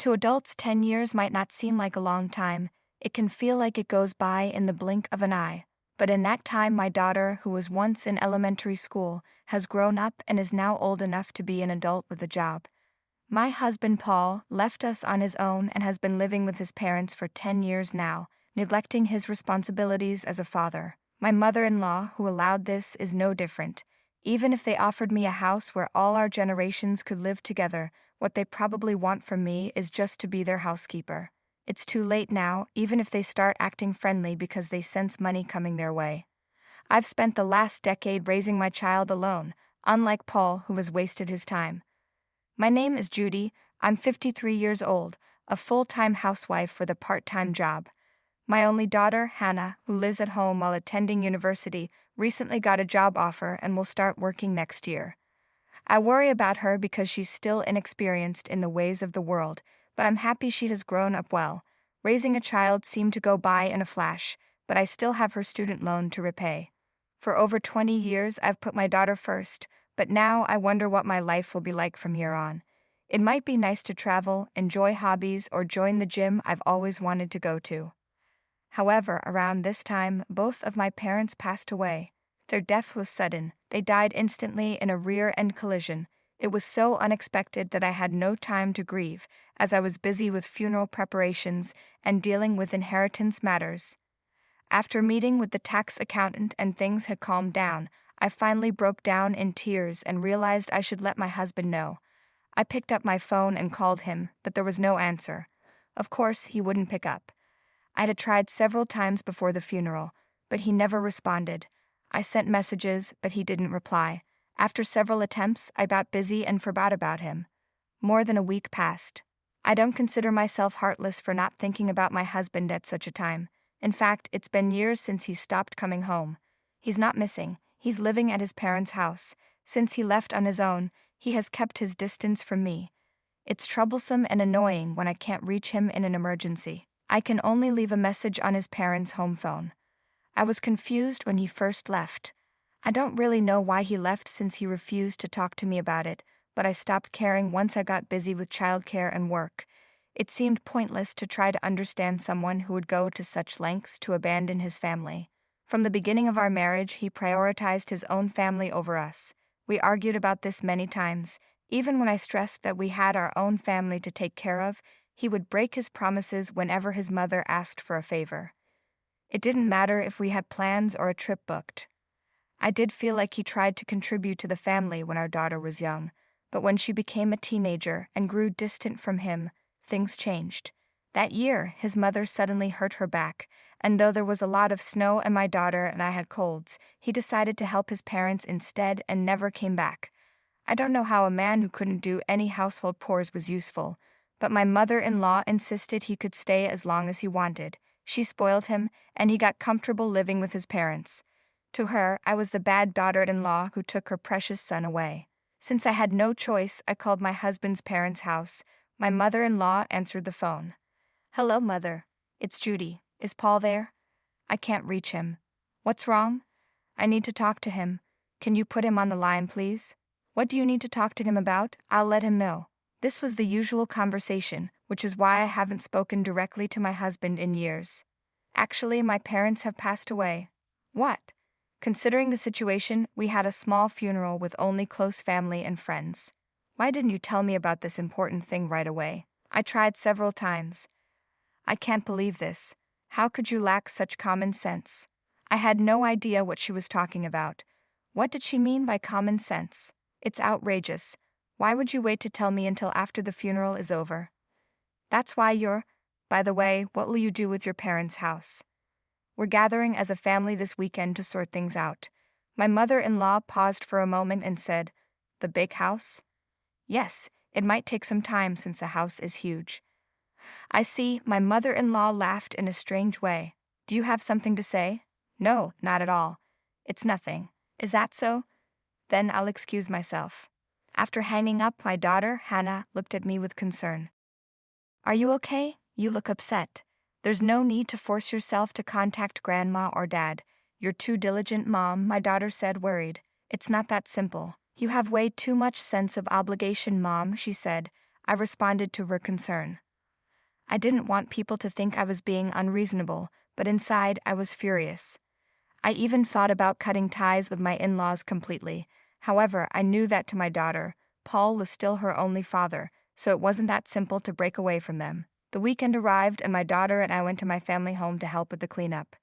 To adults, 10 years might not seem like a long time. It can feel like it goes by in the blink of an eye. But in that time, my daughter, who was once in elementary school, has grown up and is now old enough to be an adult with a job. My husband Paul left us on his own and has been living with his parents for 10 years now, neglecting his responsibilities as a father. My mother-in-law, who allowed this, is no different. Even if they offered me a house where all our generations could live together, what they probably want from me is just to be their housekeeper. It's too late now, even if they start acting friendly because they sense money coming their way. I've spent the last decade raising my child alone, unlike Paul, who has wasted his time. My name is Judy. I'm 53 years old, a full-time housewife with a part-time job. My only daughter, Hannah, who lives at home while attending university, recently got a job offer and will start working next year. I worry about her because she's still inexperienced in the ways of the world, but I'm happy she has grown up well. Raising a child seemed to go by in a flash, but I still have her student loan to repay. For over 20 years, I've put my daughter first, but now I wonder what my life will be like from here on. It might be nice to travel, enjoy hobbies, or join the gym I've always wanted to go to. However, around this time, both of my parents passed away. Their death was sudden. They died instantly in a rear-end collision. It was so unexpected that I had no time to grieve, as I was busy with funeral preparations and dealing with inheritance matters. After meeting with the tax accountant and things had calmed down, I finally broke down in tears and realized I should let my husband know. I picked up my phone and called him, but there was no answer. Of course, he wouldn't pick up. I had tried several times before the funeral, but he never responded. I sent messages, but he didn't reply. After several attempts, I got busy and forgot about him. More than a week passed. I don't consider myself heartless for not thinking about my husband at such a time. In fact, it's been years since he stopped coming home. He's not missing. He's living at his parents' house. Since he left on his own, he has kept his distance from me. It's troublesome and annoying when I can't reach him in an emergency. I can only leave a message on his parents' home phone. I was confused when he first left. I don't really know why he left since he refused to talk to me about it, but I stopped caring once I got busy with childcare and work. It seemed pointless to try to understand someone who would go to such lengths to abandon his family. From the beginning of our marriage, he prioritized his own family over us. We argued about this many times. Even when I stressed that we had our own family to take care of, he would break his promises whenever his mother asked for a favor. It didn't matter if we had plans or a trip booked. I did feel like he tried to contribute to the family when our daughter was young, but when she became a teenager and grew distant from him, things changed. That year, his mother suddenly hurt her back, and though there was a lot of snow and my daughter and I had colds, he decided to help his parents instead and never came back. I don't know how a man who couldn't do any household chores was useful, but my mother-in-law insisted he could stay as long as he wanted. She spoiled him, and he got comfortable living with his parents. To her, I was the bad daughter-in-law who took her precious son away. Since I had no choice, I called my husband's parents' house. My mother-in-law answered the phone. "Hello, Mother. It's Judy. Is Paul there?" "I can't reach him." "What's wrong?" "I need to talk to him. Can you put him on the line, please?" "What do you need to talk to him about? I'll let him know." This was the usual conversation, which is why I haven't spoken directly to my husband in years. Actually, my parents have passed away. What? Considering the situation, we had a small funeral with only close family and friends. Why didn't you tell me about this important thing right away? I tried several times. I can't believe this. How could you lack such common sense? I had no idea what she was talking about. What did she mean by common sense? It's outrageous. Why would you wait to tell me until after the funeral is over? That's why By the way, what will you do with your parents' house? We're gathering as a family this weekend to sort things out. My mother-in-law paused for a moment and said, "The big house?" "Yes, it might take some time since the house is huge." "I see." My mother-in-law laughed in a strange way. "Do you have something to say?" "No, not at all. It's nothing." "Is that so? Then I'll excuse myself." After hanging up, my daughter, Hannah, looked at me with concern. "Are you okay? You look upset. There's no need to force yourself to contact Grandma or Dad. You're too diligent, Mom," my daughter said, worried. "It's not that simple." "You have way too much sense of obligation, Mom," she said. I responded to her concern. I didn't want people to think I was being unreasonable, but inside I was furious. I even thought about cutting ties with my in-laws completely. However, I knew that to my daughter, Paul was still her only father, so it wasn't that simple to break away from them. The weekend arrived and my daughter and I went to my family home to help with the cleanup.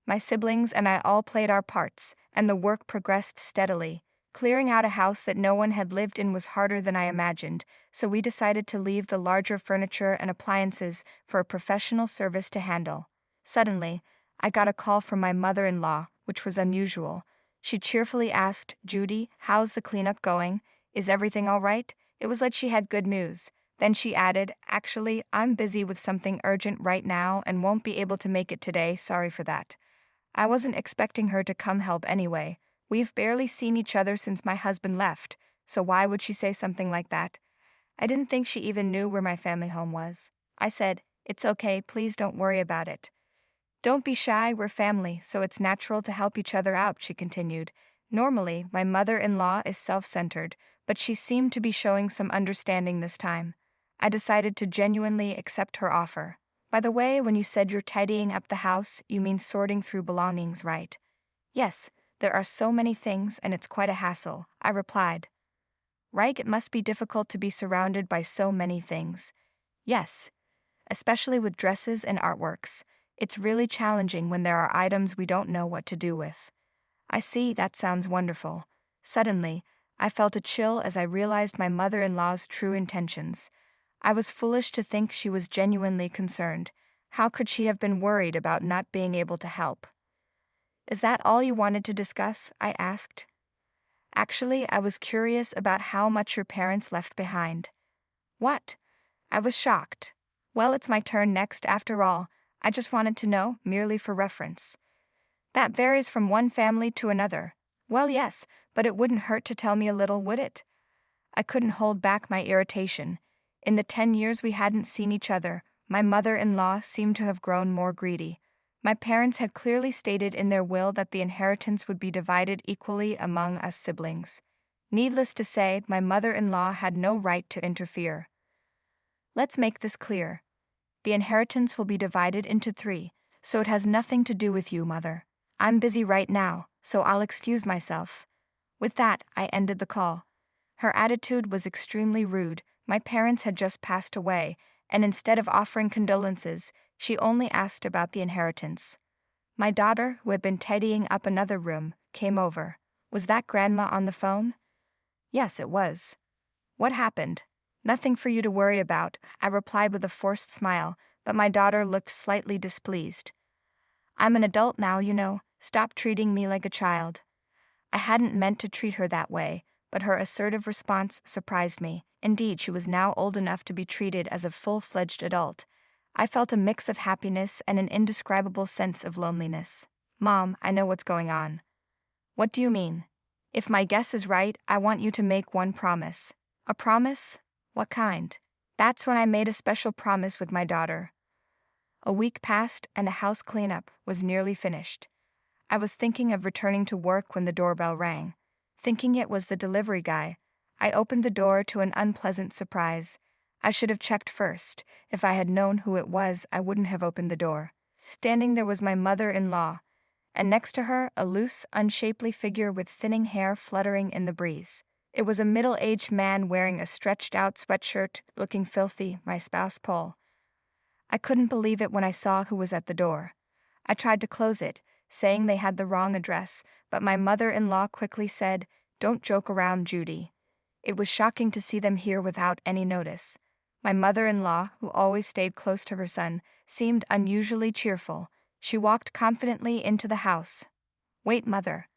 My siblings and I all played our parts, and the work progressed steadily. Clearing out a house that no one had lived in was harder than I imagined, so we decided to leave the larger furniture and appliances for a professional service to handle. Suddenly, I got a call from my mother-in-law, which was unusual. She cheerfully asked, "Judy, how's the cleanup going? Is everything all right?" It was like she had good news. Then she added, "Actually, I'm busy with something urgent right now and won't be able to make it today, sorry for that." I wasn't expecting her to come help anyway. We've barely seen each other since my husband left, so why would she say something like that? I didn't think she even knew where my family home was. I said, "It's okay, please don't worry about it." "Don't be shy, we're family, so it's natural to help each other out," she continued. Normally, my mother-in-law is self-centered, but she seemed to be showing some understanding this time. I decided to genuinely accept her offer. "By the way, when you said you're tidying up the house, you mean sorting through belongings, right?" "Yes, there are so many things and it's quite a hassle," I replied. "Right, it must be difficult to be surrounded by so many things." "Yes, especially with dresses and artworks. It's really challenging when there are items we don't know what to do with." "I see, that sounds wonderful." Suddenly, I felt a chill as I realized my mother-in-law's true intentions. I was foolish to think she was genuinely concerned. How could she have been worried about not being able to help? "Is that all you wanted to discuss?" I asked. "Actually, I was curious about how much your parents left behind." "What?" I was shocked. "Well, it's my turn next after all. I just wanted to know, merely for reference." "That varies from one family to another." "Well, yes, but it wouldn't hurt to tell me a little, would it?" I couldn't hold back my irritation. In the 10 years we hadn't seen each other, my mother-in-law seemed to have grown more greedy. My parents had clearly stated in their will that the inheritance would be divided equally among us siblings. Needless to say, my mother-in-law had no right to interfere. "Let's make this clear. The inheritance will be divided into 3, so it has nothing to do with you, Mother. I'm busy right now, so I'll excuse myself." With that, I ended the call. Her attitude was extremely rude. My parents had just passed away, and instead of offering condolences, she only asked about the inheritance. My daughter, who had been tidying up another room, came over. "Was that Grandma on the phone?" "Yes, it was." "What happened?" "Nothing for you to worry about," I replied with a forced smile, but my daughter looked slightly displeased. "I'm an adult now, you know. Stop treating me like a child." I hadn't meant to treat her that way, but her assertive response surprised me. Indeed, she was now old enough to be treated as a full-fledged adult. I felt a mix of happiness and an indescribable sense of loneliness. "Mom, I know what's going on." "What do you mean?" "If my guess is right, I want you to make one promise." "A promise? What kind?" That's when I made a special promise with my daughter. A week passed and the house cleanup was nearly finished. I was thinking of returning to work when the doorbell rang. Thinking it was the delivery guy, I opened the door to an unpleasant surprise. I should have checked first. If I had known who it was, I wouldn't have opened the door. Standing there was my mother-in-law, and next to her, a loose, unshapely figure with thinning hair fluttering in the breeze. It was a middle-aged man wearing a stretched-out sweatshirt, looking filthy, my spouse Paul. I couldn't believe it when I saw who was at the door. I tried to close it, saying they had the wrong address, but my mother-in-law quickly said, "Don't joke around, Judy." It was shocking to see them here without any notice. My mother-in-law, who always stayed close to her son, seemed unusually cheerful. She walked confidently into the house. "Wait, Mother."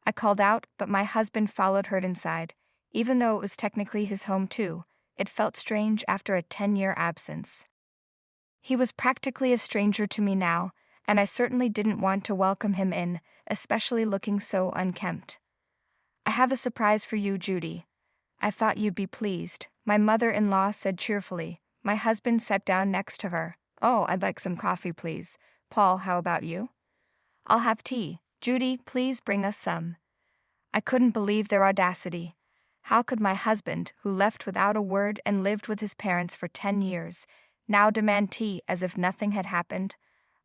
I called out, but my husband followed her inside. Even though it was technically his home too, it felt strange after a 10-year absence. He was practically a stranger to me now, and I certainly didn't want to welcome him in, especially looking so unkempt. "I have a surprise for you, Judy. I thought you'd be pleased," my mother-in-law said cheerfully. My husband sat down next to her. "Oh, I'd like some coffee, please. Paul, how about you?" "I'll have tea. Judy, please bring us some." I couldn't believe their audacity. How could my husband, who left without a word and lived with his parents for 10 years, now demand tea as if nothing had happened.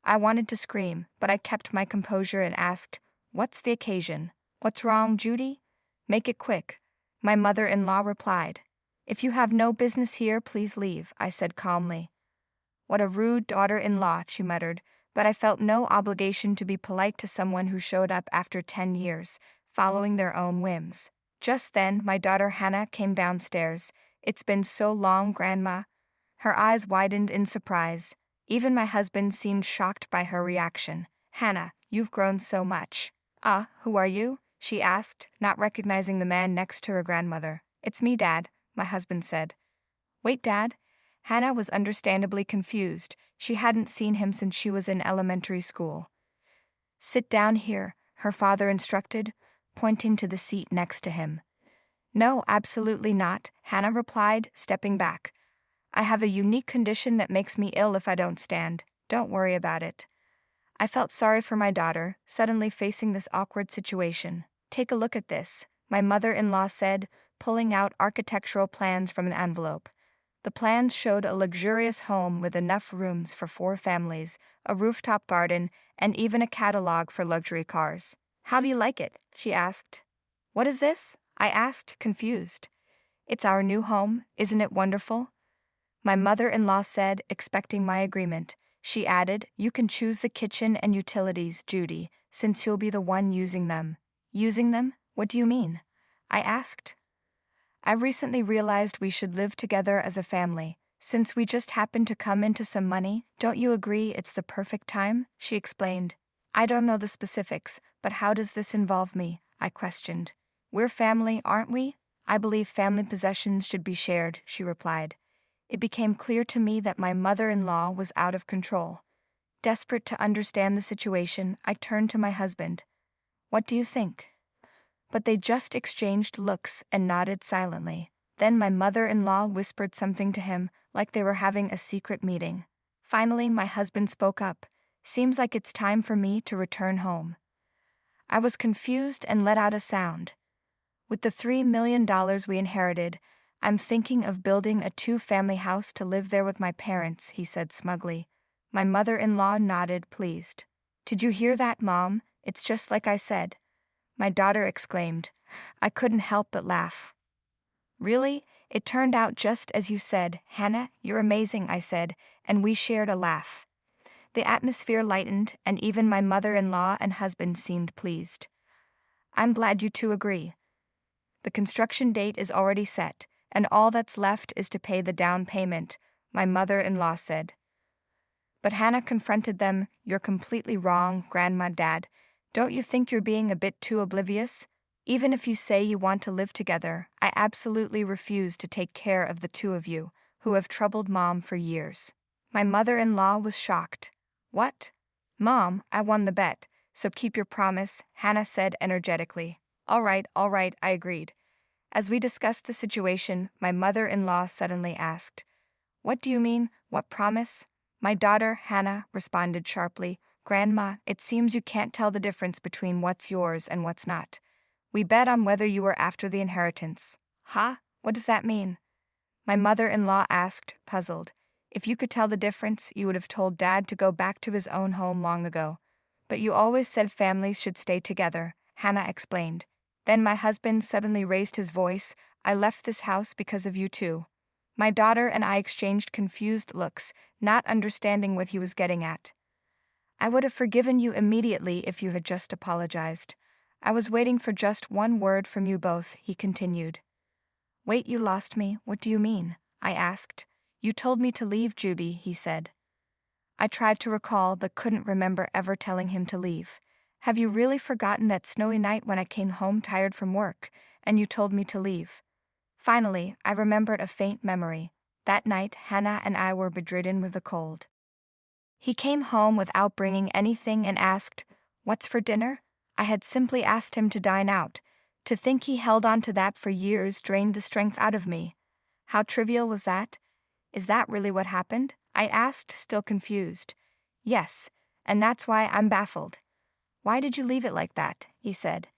I wanted to scream, but I kept my composure and asked, "What's the occasion? What's wrong, Judy? Make it quick." My mother-in-law replied. "If you have no business here, please leave," I said calmly. "What a rude daughter-in-law," she muttered, but I felt no obligation to be polite to someone who showed up after 10 years, following their own whims. Just then, my daughter Hannah came downstairs. "It's been so long, Grandma." Her eyes widened in surprise. Even my husband seemed shocked by her reaction. "Hannah, you've grown so much." Who are you?" she asked, not recognizing the man next to her grandmother. "It's me, Dad," my husband said. "Wait, Dad?" Hannah was understandably confused. She hadn't seen him since she was in elementary school. "Sit down here," her father instructed, pointing to the seat next to him. "No, absolutely not," Hannah replied, stepping back. "I have a unique condition that makes me ill if I don't stand. Don't worry about it." I felt sorry for my daughter, suddenly facing this awkward situation. "Take a look at this," my mother-in-law said, pulling out architectural plans from an envelope. The plans showed a luxurious home with enough rooms for 4 families, a rooftop garden, and even a catalog for luxury cars. "How do you like it?" she asked. "What is this?" I asked, confused. "It's our new home, isn't it wonderful?" My mother-in-law said, expecting my agreement. She added, "You can choose the kitchen and utilities, Judy, since you'll be the one using them." "Using them? What do you mean?" I asked. "I recently realized we should live together as a family. Since we just happened to come into some money, don't you agree it's the perfect time?" she explained. "I don't know the specifics, but how does this involve me?" I questioned. "We're family, aren't we?" "I believe family possessions should be shared," she replied. It became clear to me that my mother-in-law was out of control. Desperate to understand the situation, I turned to my husband. "What do you think?" But they just exchanged looks and nodded silently. Then my mother-in-law whispered something to him, like they were having a secret meeting. Finally, my husband spoke up. "Seems like it's time for me to return home." I was confused and let out a sound. "With the $3 million we inherited, I'm thinking of building a 2-family house to live there with my parents," he said smugly. My mother-in-law nodded, pleased. "Did you hear that, Mom? It's just like I said." My daughter exclaimed. I couldn't help but laugh. "Really? It turned out just as you said. Hannah, you're amazing," I said, and we shared a laugh. The atmosphere lightened, and even my mother-in-law and husband seemed pleased. "I'm glad you two agree. The construction date is already set, and all that's left is to pay the down payment," my mother-in-law said. But Hannah confronted them. "You're completely wrong, Grandma, Dad. Don't you think you're being a bit too oblivious? Even if you say you want to live together, I absolutely refuse to take care of the 2 of you, who have troubled Mom for years." My mother-in-law was shocked. "What?" "Mom, I won the bet, so keep your promise," Hannah said energetically. All right, I agreed. As we discussed the situation, my mother-in-law suddenly asked, "What do you mean, what promise?" My daughter, Hannah, responded sharply, "Grandma, it seems you can't tell the difference between what's yours and what's not. We bet on whether you were after the inheritance." "Huh? What does that mean?" My mother-in-law asked, puzzled. "If you could tell the difference, you would have told Dad to go back to his own home long ago. But you always said families should stay together," Hannah explained. Then my husband suddenly raised his voice. "I left this house because of you two." My daughter and I exchanged confused looks, not understanding what he was getting at. "I would have forgiven you immediately if you had just apologized. I was waiting for just one word from you both," he continued. "Wait, you lost me. What do you mean?" I asked. "You told me to leave, Judy," he said. I tried to recall but couldn't remember ever telling him to leave. "Have you really forgotten that snowy night when I came home tired from work, and you told me to leave?" Finally, I remembered a faint memory. That night, Hannah and I were bedridden with a cold. He came home without bringing anything and asked, "What's for dinner?" I had simply asked him to dine out. To think he held on to that for years drained the strength out of me. How trivial was that? "Is that really what happened?" I asked, still confused. "Yes, and that's why I'm baffled." "Why did you leave it like that?" he said.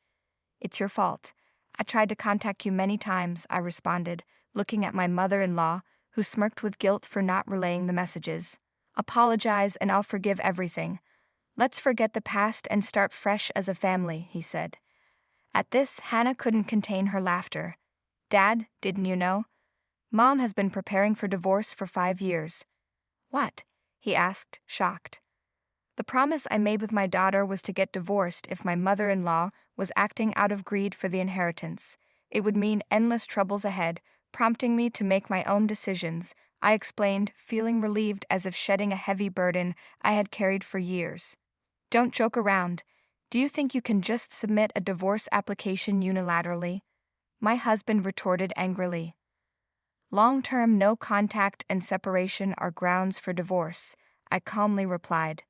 "It's your fault. I tried to contact you many times," I responded, looking at my mother-in-law, who smirked with guilt for not relaying the messages. "Apologize and I'll forgive everything. Let's forget the past and start fresh as a family," he said. At this, Hannah couldn't contain her laughter. "Dad, didn't you know? Mom has been preparing for divorce for 5 years." "What?" he asked, shocked. "The promise I made with my daughter was to get divorced if my mother-in-law was acting out of greed for the inheritance. It would mean endless troubles ahead, prompting me to make my own decisions," I explained, feeling relieved as if shedding a heavy burden I had carried for years. "Don't joke around. Do you think you can just submit a divorce application unilaterally?" my husband retorted angrily. "Long-term no contact and separation are grounds for divorce," I calmly replied.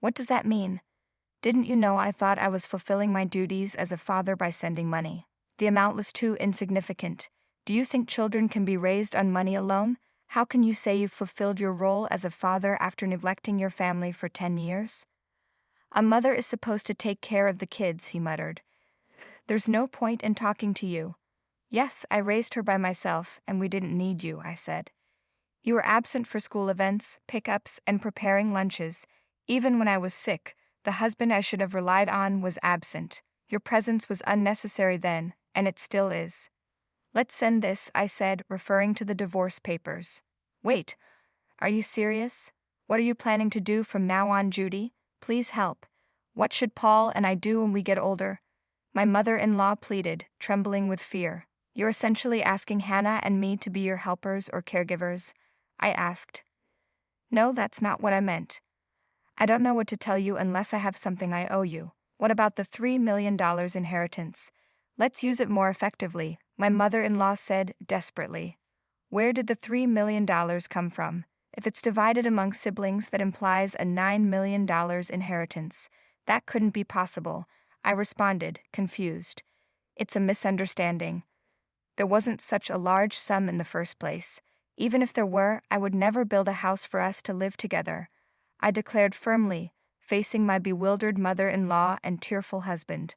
"What does that mean? Didn't you know I thought I was fulfilling my duties as a father by sending money? The amount was too insignificant. Do you think children can be raised on money alone? How can you say you've fulfilled your role as a father after neglecting your family for 10 years? A mother is supposed to take care of the kids," he muttered. "There's no point in talking to you." "Yes, I raised her by myself, and we didn't need you," I said. "You were absent for school events, pickups, and preparing lunches. Even when I was sick, the husband I should have relied on was absent. Your presence was unnecessary then, and it still is." "Let's send this," I said, referring to the divorce papers. "Wait, are you serious? What are you planning to do from now on, Judy? Please help. What should Paul and I do when we get older?" my mother-in-law pleaded, trembling with fear. "You're essentially asking Hannah and me to be your helpers or caregivers?" I asked. "No, that's not what I meant. I don't know what to tell you unless I have something I owe you. What about the $3 million inheritance? Let's use it more effectively," my mother-in-law said desperately. "Where did the $3 million come from? If it's divided among siblings, that implies a $9 million inheritance. That couldn't be possible," I responded, confused. "It's a misunderstanding. There wasn't such a large sum in the first place. Even if there were, I would never build a house for us to live together," I declared firmly, facing my bewildered mother-in-law and tearful husband.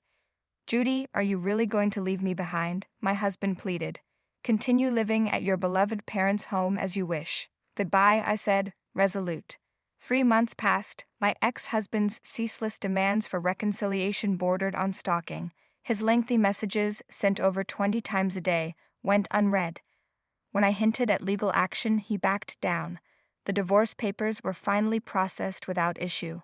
"Judy, are you really going to leave me behind?" my husband pleaded. "Continue living at your beloved parents' home as you wish." "Goodbye," I said, resolute. 3 months passed. My ex-husband's ceaseless demands for reconciliation bordered on stalking. His lengthy messages, sent over 20 times a day, went unread. When I hinted at legal action, he backed down. The divorce papers were finally processed without issue.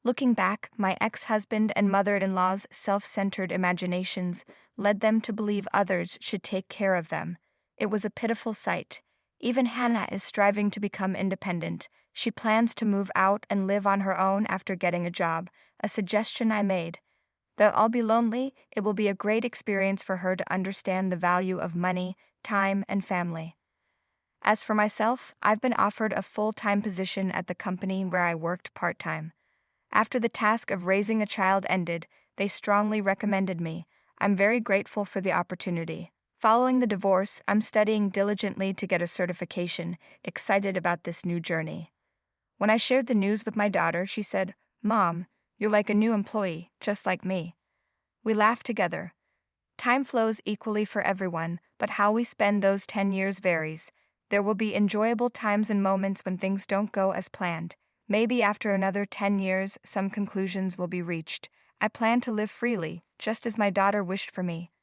Looking back, my ex-husband and mother-in-law's self-centered imaginations led them to believe others should take care of them. It was a pitiful sight. Even Hannah is striving to become independent. She plans to move out and live on her own after getting a job, a suggestion I made. Though I'll be lonely, it will be a great experience for her to understand the value of money, time, and family. As for myself, I've been offered a full-time position at the company where I worked part-time. After the task of raising a child ended, they strongly recommended me. I'm very grateful for the opportunity. Following the divorce, I'm studying diligently to get a certification, excited about this new journey. When I shared the news with my daughter, she said, "Mom, you're like a new employee, just like me." We laughed together. Time flows equally for everyone, but how we spend those 10 years varies. There will be enjoyable times and moments when things don't go as planned. Maybe after another 10 years, some conclusions will be reached. I plan to live freely, just as my daughter wished for me.